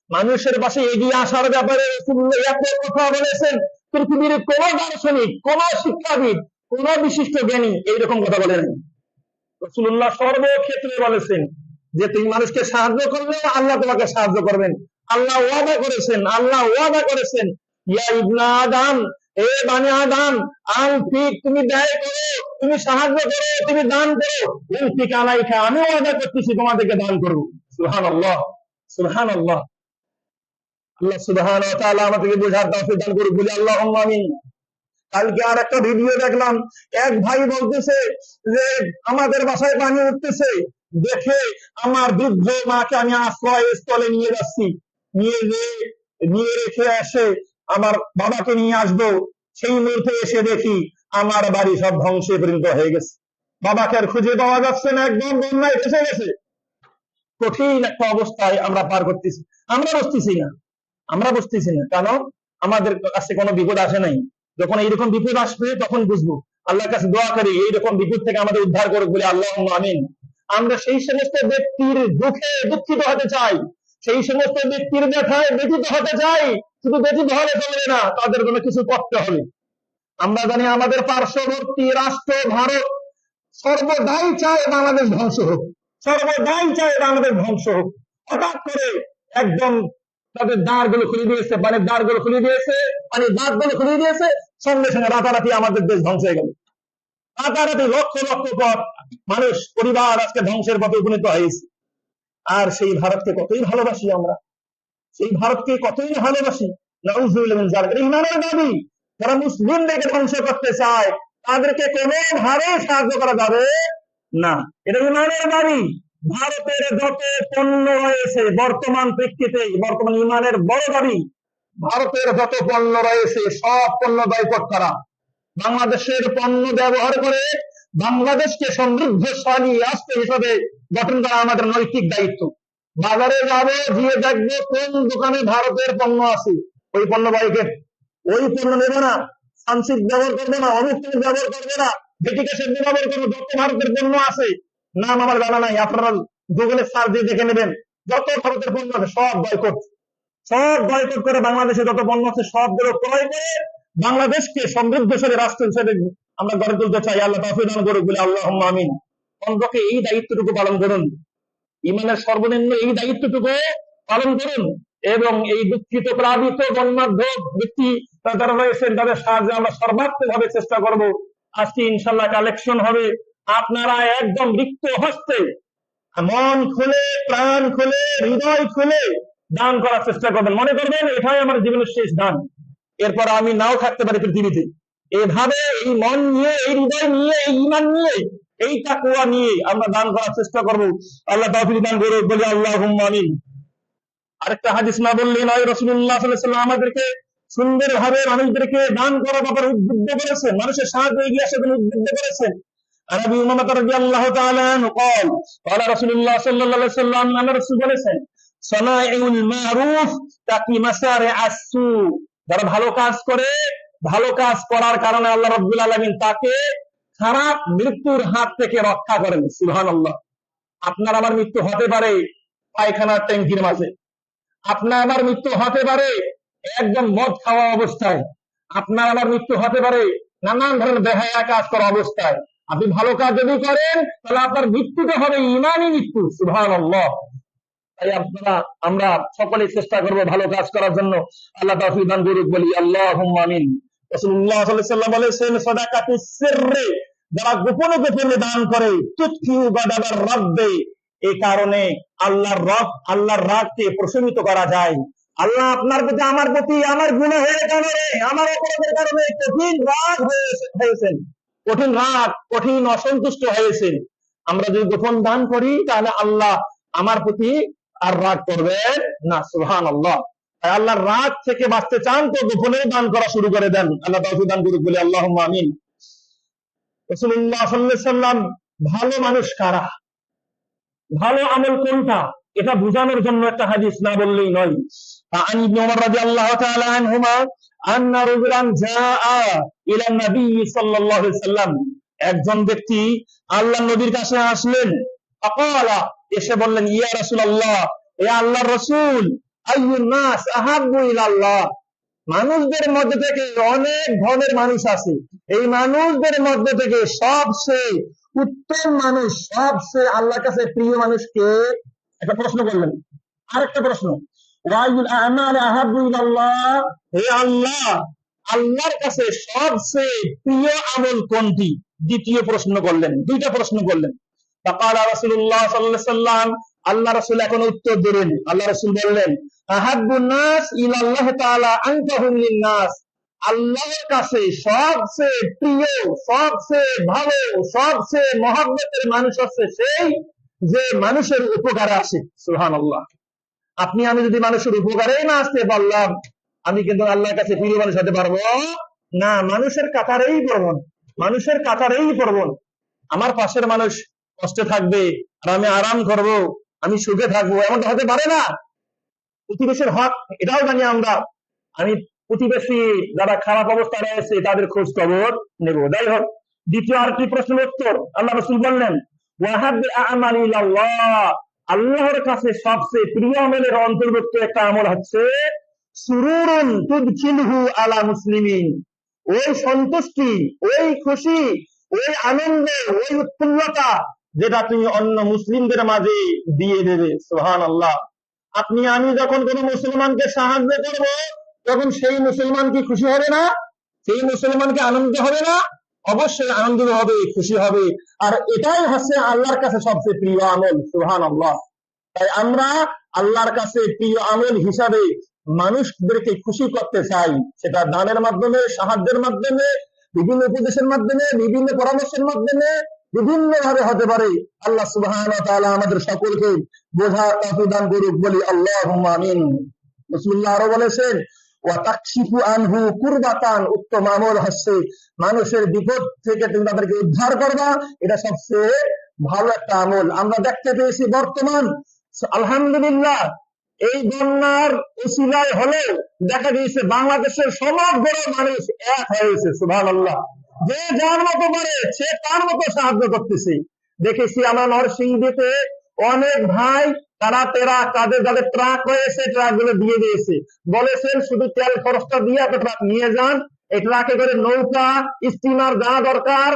মানুষের পাশে এগিয়ে আসার ব্যাপারে রাসূলুল্লাহ এত কথা বলেছেন, পৃথিবীর কোন দার্শনিক, কোন শিক্ষাবিদ, কোন বিশিষ্ট জ্ঞানী এইরকম কথা বলে নাই। রাসূলুল্লাহ সর্বক্ষেত্রে বলেছেন যে তুমি মানুষকে সাহায্য করলে আল্লাহ তোমাকে সাহায্য করবেন। আল্লাহ ওয়াদা করেছেন, আল্লাহ ওয়াদা করেছেন, ইয়া ইবনা আদম, এ বানি আদম, আনফিক, তুমি ব্যয় করো, তুমি সাহায্য করো, তুমি দান করো, ইনফিক আলাইকা, আমি ওয়াদা করতেছি তোমাদেরকে দান করব। সুবহানাল্লাহ, সুবহানাল্লাহ। আল্লাহ সুবহানাহু ওয়া তাআলা আমাদেরকে বোঝার তৌফিক দান করুন, বলি আল্লাহুম্মা আমিন। কালকে আর একটা ভিডিও দেখলাম, এক ভাই বলতেছে যে আমাদের বাসায় পানি উঠতেছে, দেখে আমার বৃদ্ধ মাকে আমি আশ্রয় স্থলে নিয়ে যাচ্ছি, নিয়ে রেখে এসে আমার বাবাকে নিয়ে আসবো, সেই মুহূর্তে এসে দেখি আমার বাড়ি সব ধ্বংসে পরিণত হয়ে গেছে, বাবাকে আর খুঁজে পাওয়া যাচ্ছে না, একদম বন্যায় ফেসে গেছে। কঠিন একটা অবস্থায় আমরা পার করতেছি, আমরা বসতেছি না, আমরা বসতেছি না, কারণ আমাদের কাছে কোনো বিপদ আসে নাই। যখন এইরকম বিপদ আসবে তখন বুঝবো। আল্লাহর কাছে দোয়া করি এইরকম বিপদ থেকে আমাদের উদ্ধার করুক, বলে আল্লাহুম্মা আমিন। আমরা সেই সমস্ত ব্যক্তির দুঃখে দুঃখিত হতে চাই, সেই সমস্ত ব্যক্তির ব্যথায় ব্যথিত হতে চাই, শুধু ব্যথিত হলে চলবে না, তাদের জন্য কিছু করতে হবে। আমরা জানি আমাদের পার্শ্ববর্তী রাষ্ট্র ভারত সর্বদাই চায় বাংলাদেশ ধ্বংস হোক, সর্বদাই চায় বাংলাদেশ ধ্বংস হোক। হঠাৎ করে একদম তাদের দ্বারগুলো খুলে দিয়েছে, পানির দ্বারগুলো খুলে দিয়েছে, পানির দাঁতগুলো খুলে দিয়েছে, সঙ্গে সঙ্গে রাতারাতি আমাদের দেশ ধ্বংস হয়ে গেল। রাতারাতি লক্ষ লক্ষ পথ মানুষ পরিবার আজকে ধ্বংসের পথে উপনীত হয়েছে। আর সেই ভারতকে কতই ভালোবাসি আমরা, সেই ভারতকে কতই ভালোবাসি। নাউযুবিল্লাহি মিন যালিক। ইমানের দাবি যারা মুসলিমদেরকে ধ্বংস করতে চায় তাদেরকে কোনোভাবে সাহায্য করা যাবে না, এটা ইমানের দাবি। ভারতের যত পণ্য রয়েছে বর্তমান প্রেক্ষিতে, বর্তমান ইমানের বড় দাবি, ভারতের যত পণ্য রয়েছে সব পণ্য বয়কট করা, বাংলাদেশের পণ্য ব্যবহার করে বাংলাদেশকে সমৃদ্ধশালী রাষ্ট্র হিসেবে গঠন করা আমাদের নৈতিক দায়িত্ব। বাজারে যাবো, গিয়ে দেখবো কোন দোকানে ভারতের পণ্য আছে, ওই পণ্য বয়কট, ওই পণ্য নেবে না, সানসিল্ক ব্যবহার করবে না, অমুক ব্যবহার করবে না, ভেটিকেশন ব্যবহার করবে। যত ভারতের পণ্য আছে, নাম আমার জানা নাই, আপনারা গুগলে সার্চ দিয়ে দেখে নেবেন, যত ভারতের পণ্য আছে সব বয়কট, সব বয়কট করে বাংলাদেশে যত পণ্য আছে সবগুলো ক্রয় করে বাংলাদেশকে সমৃদ্ধশালী রাষ্ট্র হিসেবে আমরা গড়ে তুলতে চাই। আল্লাহ তাওফীক দান করুক বলে আল্লাহুম্মা আমিন। অন্তকে এই দায়িত্বটুকু পালন করুন, ইমানের সর্বনিম্ন এই দায়িত্বটুকু পালন করুন, এবং এই দুঃখিত প্লাবিত বন্যাঢ্য ব্যক্তি যারা রয়েছেন তাদের সাহায্যে আমরা সর্বাত্মকভাবে চেষ্টা করব। আজকে ইনশাআল্লাহ কালেকশন হবে, আপনারা একদম রিক্ত হস্তে মন খুলে, প্রাণ খুলে, হৃদয় খুলে দান করার চেষ্টা করবেন। মনে করবেন এটাই আমার জীবনের শেষ দান, এরপর আমি নাও থাকতে পারি পৃথিবীতে। এভাবে এই মন নিয়ে, এই হৃদয় নিয়ে, এই ঈমান নিয়ে, এই তাকওয়া নিয়ে আমরা দান করার চেষ্টা করব। আল্লাহ তাওফীক দান করুক বলি আল্লাহুম্মা আমিন। আরেকটা হাদিস না বললে নয়, রাসূলুল্লাহ সাল্লাল্লাহু আলাইহি ওয়াসাল্লাম আমাদেরকে সুন্দরভাবে মানুষদেরকে দান করার ব্যাপারে উদ্বুদ্ধ করেছেন, মানুষের সাহায্যে এগিয়ে আসার জন্য উদ্বুদ্ধ করেছেন। আর আবু উমামা রাদিয়াল্লাহু তাআলা আনহু قال قال রাসূলুল্লাহ সাল্লাল্লাহু আলাইহি ওয়াসাল্লাম, আল্লাহ রাসূল বলেছেন, সানাইউল মারুফ তাকি মাসারি আসু, যারা ভালো কাজ করে, ভালো কাজ করার কারণে আল্লাহ রাব্বুল আলামিন তাকে খারাপ মৃত্যুর হাত থেকে রক্ষা করেন। সুবহানাল্লাহ। আপনার আমার মৃত্যু হতে পারে পায়খানার ট্যাঙ্কির মাঝে, আপনার আমার মৃত্যু হতে পারে একদম মদ খাওয়া অবস্থায়, আপনার আমার মৃত্যু হতে পারে নানান ধরনের বেহায়া কাজ করা অবস্থায়। আপনি ভালো কাজ যদি করেন তাহলে আপনার মৃত্যুটা হবে ইমানি মৃত্যু। সুবহানাল্লাহ। তাই আমরা সকলে চেষ্টা করব ভালো কাজ করার জন্য। আল্লাহ তাওফীক দান করুক বলি আল্লাহুম্মা আমিন। রাসূলুল্লাহ সাল্লাল্লাহু আলাইহি ওয়াসাল্লাম বলেছেন, সাদাকাতুস সিররি, যারা গোপনে গোপনে দান করে, তুতফিউ গাদাবার রাব্বি, এই কারণে আল্লাহর রাগকে প্রশমিত করা যায়। আল্লাহ আপনার প্রতি, আমার প্রতি, আমার গুনাহের কারণে, আমার অপরাধের কারণে কঠিন রাগ হয়েছেন, কঠিন রাগ, কঠিন অসন্তুষ্ট হয়েছেন। আমরা যদি গোপন দান করি তাহলে আল্লাহ আমার প্রতি আর রাগ করবেন না। সুবহানাল্লাহ। তাই আল্লাহর রাগ থেকে বাঁচতে চান তো গোপনে দান করা শুরু করে দেন। আল্লাহ তাওফীক দান করুক বলে আল্লাহুম্মা আমিন। রাসূলুল্লাহ সাল্লাল্লাহু আলাইহি ওয়াসাল্লাম, ভালো মানুষ কারা, ভালো আমল কোনটা, এটা বোঝানোর জন্য একটা হাদিস না বললেই নয়। আন ইবনে ওমর রাদিয়াল্লাহু তাআলা আনহুমা আন্না রাজুলান জাআ ইলা নবী সাল্লাল্লাহু আলাইহি ওয়াসাল্লাম, একজন ব্যক্তি আল্লাহর নবীর কাছে আসলেন। ফাকালা, এসে বললেন, ইয়া রাসূলুল্লাহ, হে আল্লাহর রাসূল, আইয়ুন নাস আহাব্বু ইলাল্লাহ, মানুষদের মধ্যে থেকে অনেক ধরনের মানুষ আছে, এই মানুষদের মধ্যে থেকে সবচেয়ে উত্তম মানুষ, সবচেয়ে আল্লাহর কাছে প্রিয় মানুষ কে? একটা প্রশ্ন করলেন। আরেকটা প্রশ্ন, ওয়াইউল আমাল আহাব্বু ইলাল্লাহ, হে আল্লাহ, আল্লাহর কাছে সবচেয়ে প্রিয় আমল কোনটি? দ্বিতীয় প্রশ্ন করলেন, দুইটা প্রশ্ন করলেন। ফাকালা রাসূলুল্লাহ সাল্লাল্লাহু আলাইহি ওয়াসাল্লাম, আল্লাহ রাসূল এখন উত্তর দিলেন। আল্লাহ রাসূল বললেন, আহাব্বুন নাস ইলাল্লাহ তাআলা আনতাহুম লিন-নাস, আল্লাহর কাছে সবচেয়ে প্রিয়, সবচেয়ে ভালো, সবচেয়ে মহব্বতের মানুষ হচ্ছে সেই যে মানুষের উপকারে আসে। সুবহানাল্লাহ। আপনি আমি যদি মানুষের উপকারেই না আসতে পারলাম, আমি কিন্তু আল্লাহর কাছে প্রিয় মানুষ হতে পারবো না। মানুষের কাতারেই পড়বো, মানুষের কাতারেই পড়বো। আমার পাশের মানুষ কষ্টে থাকবে আর আমি আরাম করব, আমি সুখে থাকবো, এমনটা হতে পারে না। প্রতিবেশীর হক এটাও জানি আমরা, আমি প্রতিবেশী যারা খারাপ অবস্থায় রয়েছে তাদের খোঁজ খবর নেব। যাই হোক, দ্বিতীয় আরেকটি প্রশ্নের উত্তর, আল্লাহ রাসূল বললেন, ওয়াহাব্বিল আমালি ইলাল্লাহ, আল্লাহর কাছে সবচেয়ে প্রিয় আমলের অন্তর্ভুক্ত একটা আমল হচ্ছে সুরুরুন তুদখিলহু আলা মুসলিমিন, ওই সন্তুষ্টি, ওই খুশি, ওই আনন্দ, ওই উৎফুল্লতা যেটা তুমি অন্য মুসলিমদের মাঝে দিয়ে দেবে। সুবহানাল্লাহ। আপনি আমি যখন কোন মুসলমানকে সাহায্য করব তখন সেই মুসলমান কি খুশি হবে না? সেই মুসলমানকে আনন্দ হবে না? অবশ্যই আনন্দিত হবে, খুশি হবে। আর এটাই হচ্ছে আল্লাহর কাছে সবচেয়ে প্রিয় আমল। সুবহানাল্লাহ। তাই আমরা আল্লাহর কাছে প্রিয় আমল হিসাবে মানুষদেরকে খুশি করতে চাই, সেটা দানের মাধ্যমে, সাহায্যের মাধ্যমে, বিভিন্ন উপদেশের মাধ্যমে, বিভিন্ন পরামর্শের মাধ্যমে, বিভিন্ন ভাবে হতে পারে। আল্লাহ সুবহানাহু ওয়া তাআলা আমাদের সকলকে বোঝার তৌফিক দান করুক, বলি আল্লাহুম্মা আমিন। রাসূলুল্লাহ আরো বলেছেন, ওয়া তাকশিফু আনহু কুরবাতান, উত্তম আমল হচ্ছে মানুষের বিপদ থেকে তুমি তাদেরকে উদ্ধার করবা। এটা সবচেয়ে ভালো একটা আমল। আমরা দেখতে পেয়েছি বর্তমান আলহামদুলিল্লাহ এই বন্যার উসিলায় হলে দেখা গিয়েছে বাংলাদেশের সমগ্র মানুষ এক হয়েছে। সুবহানাল্লাহ। যে যার মতো পারে সে তার মতো সাহায্য করতেছে। দেখেছি আমরা নরসিংদীতে অনেক ভাই তারা তাদের যাদের ট্রাক হয়েছে ট্রাক গুলো দিয়ে দিয়েছে, বলেছেন শুধু তেল খরচটা দিয়ে একটা ট্রাক নিয়ে যান, এই ট্রাকে করে নৌকা স্টিমার যা দরকার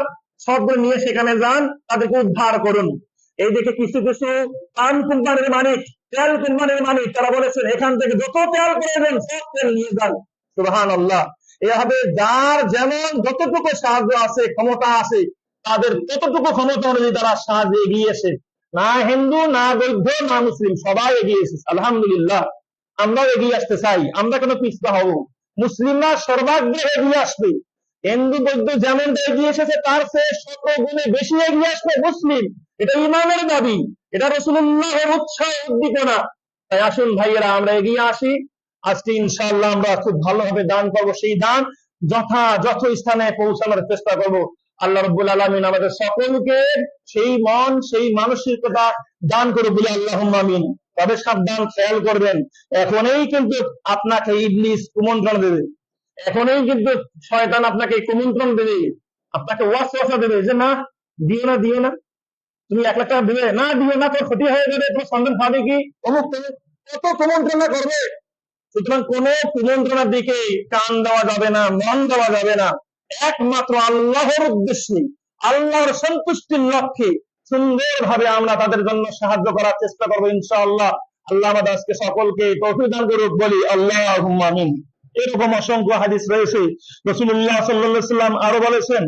সবগুলো নিয়ে সেখানে যান, তাদেরকে উদ্ধার করুন। এই দেখে কিছু কিছু পান কোম্পানির মালিক, তেল কোম্পানির মালিক, তারা বলেছেন এখান থেকে যত তেল প্রয়োজন সব তেল নিয়ে যান। সুবহানাল্লাহ। এভাবে যার যেমন যতটুকু সাহায্য আছে, ক্ষমতা আছে, তাদের ততটুকু ক্ষমতা অনুযায়ী তারা সাহায্যে এগিয়েছে। না হিন্দু, না বৌদ্ধ, না মুসলিম, সবাই এগিয়েছে। আলহামদুলিল্লাহ। আমরাও এগিয়ে আসতে চাই। আমরা কেন পিছপা হব? মুসলিমরা সর্বাগ্রে এগিয়ে আসবে। হিন্দু বৌদ্ধ যেমন এগিয়ে এসেছে তার চেয়ে শত গুণে বেশি এগিয়ে আসবে মুসলিম। এটা ইমানের দাবি, এটা রাসূলুল্লাহর উৎসাহ উদ্দীপনা। তাই আসুন ভাইয়েরা আমরা এগিয়ে আসি। আজকে ইনশাআল্লাহ আমরা খুব ভালোভাবে দান করবো। সেই দান যথাযথ স্থানে পৌঁছানোর চেষ্টা করব। আল্লাহ রাব্বুল আলামিন আমাদের সকলকে সেই মন, সেই মানসিকতা দান করে বলে আল্লাহুম্মা আমিন। তবে সাবধান, খেয়াল করবেন, এখনই কিন্তু আপনাকে ইবলিস কুমন্ত্রণ দেবে, এখনই কিন্তু শয়তান আপনাকে কুমন্ত্রণ দেবে, আপনাকে ওয়াসওয়াসা দেবে যে না দিও না, দিও না, তুমি 1 লাখ টাকা দিবে না, দিও না, তোর ক্ষতি হয়ে যাবে, তোমার সন্তান খাবে কি, অমুক কত কুমন্ত্রণা করবে। সুতরাং কোন কুমন্ত্রণার দিকে কান দেওয়া যাবে না, মন দেওয়া যাবে না। একমাত্র আল্লাহর উদ্দেশ্যে, আল্লাহর সন্তুষ্টির লক্ষ্যে সুন্দরভাবে আমরা তাদের জন্য সাহায্য করার চেষ্টা করবো ইনশাআল্লাহ। আল্লাহ আমাদের আজকে সকলকে তৌফিক দান করুক, বলি আল্লাহুম্মা আমিন। এরকম অসংখ্য হাদিস রয়েছে। রাসূলুল্লাহ সাল্লাল্লাহু আলাইহি ওয়াসাল্লাম আরো বলেছেন,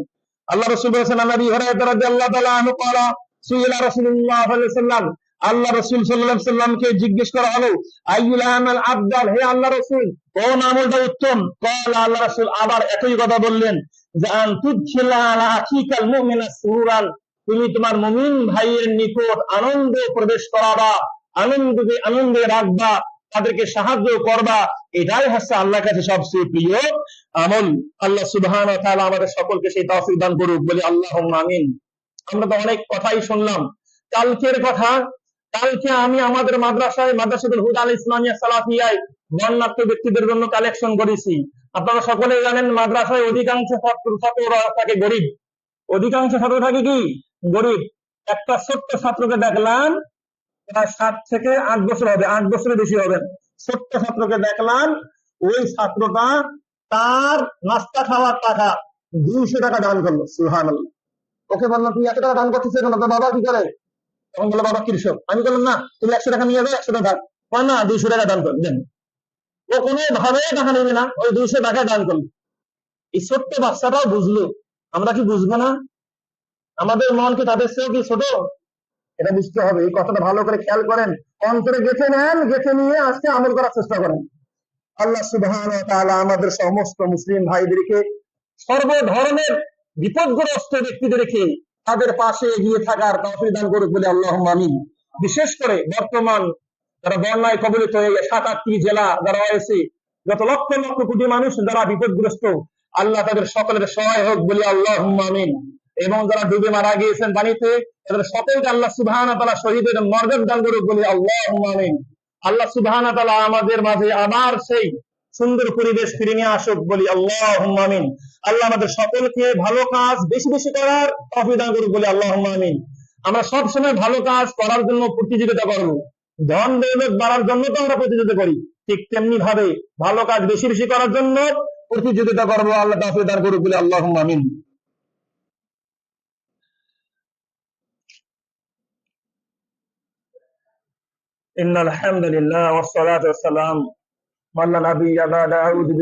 আল্লাহ রাসূল বলেছেন, আবু হুরায়রা রাদিয়াল্লাহু তাআলা আনহু ক্বালা সুইলা রাসূলুল্লাহ সাল্লাল্লাহু আলাইহি ওয়াসাল্লাম, আল্লাহ রাসূল সাল্লাল্লাহু আলাইহি ওয়াসাল্লামকে জিজ্ঞেস করা হলো, আইয়ুল আমাল আফদাল, হে আল্লাহ রাসূল কোন আমলটা উত্তম? ক্বালা, আল্লাহ রাসূল আবার একই কথা বললেন যে আন তুদখিলা আলা আখিকাল মুমিনা সুরুরান, তুমি তোমার মুমিন ভাইয়ের নিকট আনন্দ প্রবেশ করাবা, আনন্দে রাখবা, তাদেরকে সাহায্য করবা। এটাই হচ্ছে আল্লাহর কাছে সবচেয়ে প্রিয় আমল। আল্লাহ সুবহানাহু ওয়া তাআলা আমাদের সকলকে সেই তৌফিক দান করুক, বলি আল্লাহুম্মা আমিন। আমরা তো অনেক কথাই শুনলাম। কালকের কথা, কালকে আমি আমাদের মাদ্রাসাতুল হুদা আল ইসলামিয়া সালাফিয়ায় বর্ণাঢ্য ব্যক্তিদের জন্য কালেকশন করেছি। আপনারা সকলেই জানেন মাদ্রাসায় অধিকাংশ ছাত্ররা থাকে গরিব, অধিকাংশ ছাত্র থাকে কি গরিব। একটা ছোট্ট ছাত্রকে দেখলাম, প্রায় 7 থেকে 8 বছর হবে, 8 বছরের বেশি হবে, ছোট্ট ছাত্রকে দেখলাম, ওই ছাত্রটা তার নাস্তা খাওয়ার টাকা 200 টাকা দান করলো। সুবহানাল্লাহ। ওকে বললাম তুমি 100 টাকা দান করতেছো কেন? তো বাবা কি করে? তখন বললো বাবা কৃষক। আমি বললাম না, তুমি 100 টাকা নিয়ে যাও, 100 টাকা না 200 টাকা দান দেন। ও কোনো ভাবে টাকা নেবে না, ওই 200 টাকা দান করলো। এই ছোট্ট বাচ্চাটাও বুঝলো। আমরা কি বুঝবো না? আমাদের মন কি তাদের চেয়েও কি ছোট? এটা বুঝতে হবে। এই কথাটা ভালো করে খেয়াল করেন, অন্তরে গেঁথে নেন, গেঁথে নিয়ে আজকে আমল করার চেষ্টা করেন। আল্লাহ সুবহানাহু ওয়া তাআলা আমাদের সমস্ত মুসলিম ভাইদেরকে সর্ব ধরনের বিপদগ্রস্ত ব্যক্তিদেরকে তাদের পাশে এগিয়ে থাকার তৌফিক দান করুক, বলে আল্লাহুম্মা আমিন। বিশেষ করে বর্তমান যারা বন্যায় কবলিত হয়ে 7-8টি জেলা যারা রয়েছে, যত লক্ষ লক্ষ কোটি মানুষ যারা বিপদগ্রস্ত, আল্লাহ তাদের সকলের সহায় হোক, বলে আল্লাহুম্মা আমিন। এবং যারা ডুবে মারা গিয়েছেন পানিতে, তাদের সকলকে আল্লাহ সুবহানাহু ওয়া তাআলা শহীদের মর্যাদা দান করুক, বলে আল্লাহুম্মা আমিন। আল্লাহ সুবহানাহু ওয়া তাআলা আমাদের মাঝে আবার সেই সুন্দর পরিবেশ ফিরে নিয়ে আসুক, বলি আল্লাহুম্মা আমিন। আল্লাহ আমাদের সকলকে ভালো কাজ বেশি বেশি করার তৌফিক দান করুক, বলি আল্লাহুম্মা আমিন। আমরা সব সময় ভালো কাজ করার জন্য প্রতিযোগিতা করব, ধন দৌলত বাড়ার জন্য তো আমরা প্রতিযোগিতা করি, ঠিক তেমনি ভাবে ভালো কাজ বেশি বেশি করার জন্য প্রতিযোগিতা করবো। আল্লাহ তৌফিক দান করুক, বলি আল্লাহুম্মা আমিন। ইন্নাল হামদুলিল্লাহ ওয়াস সালাতু ওয়াস সালাম আলা নাবিয়্যিনা দাউদ।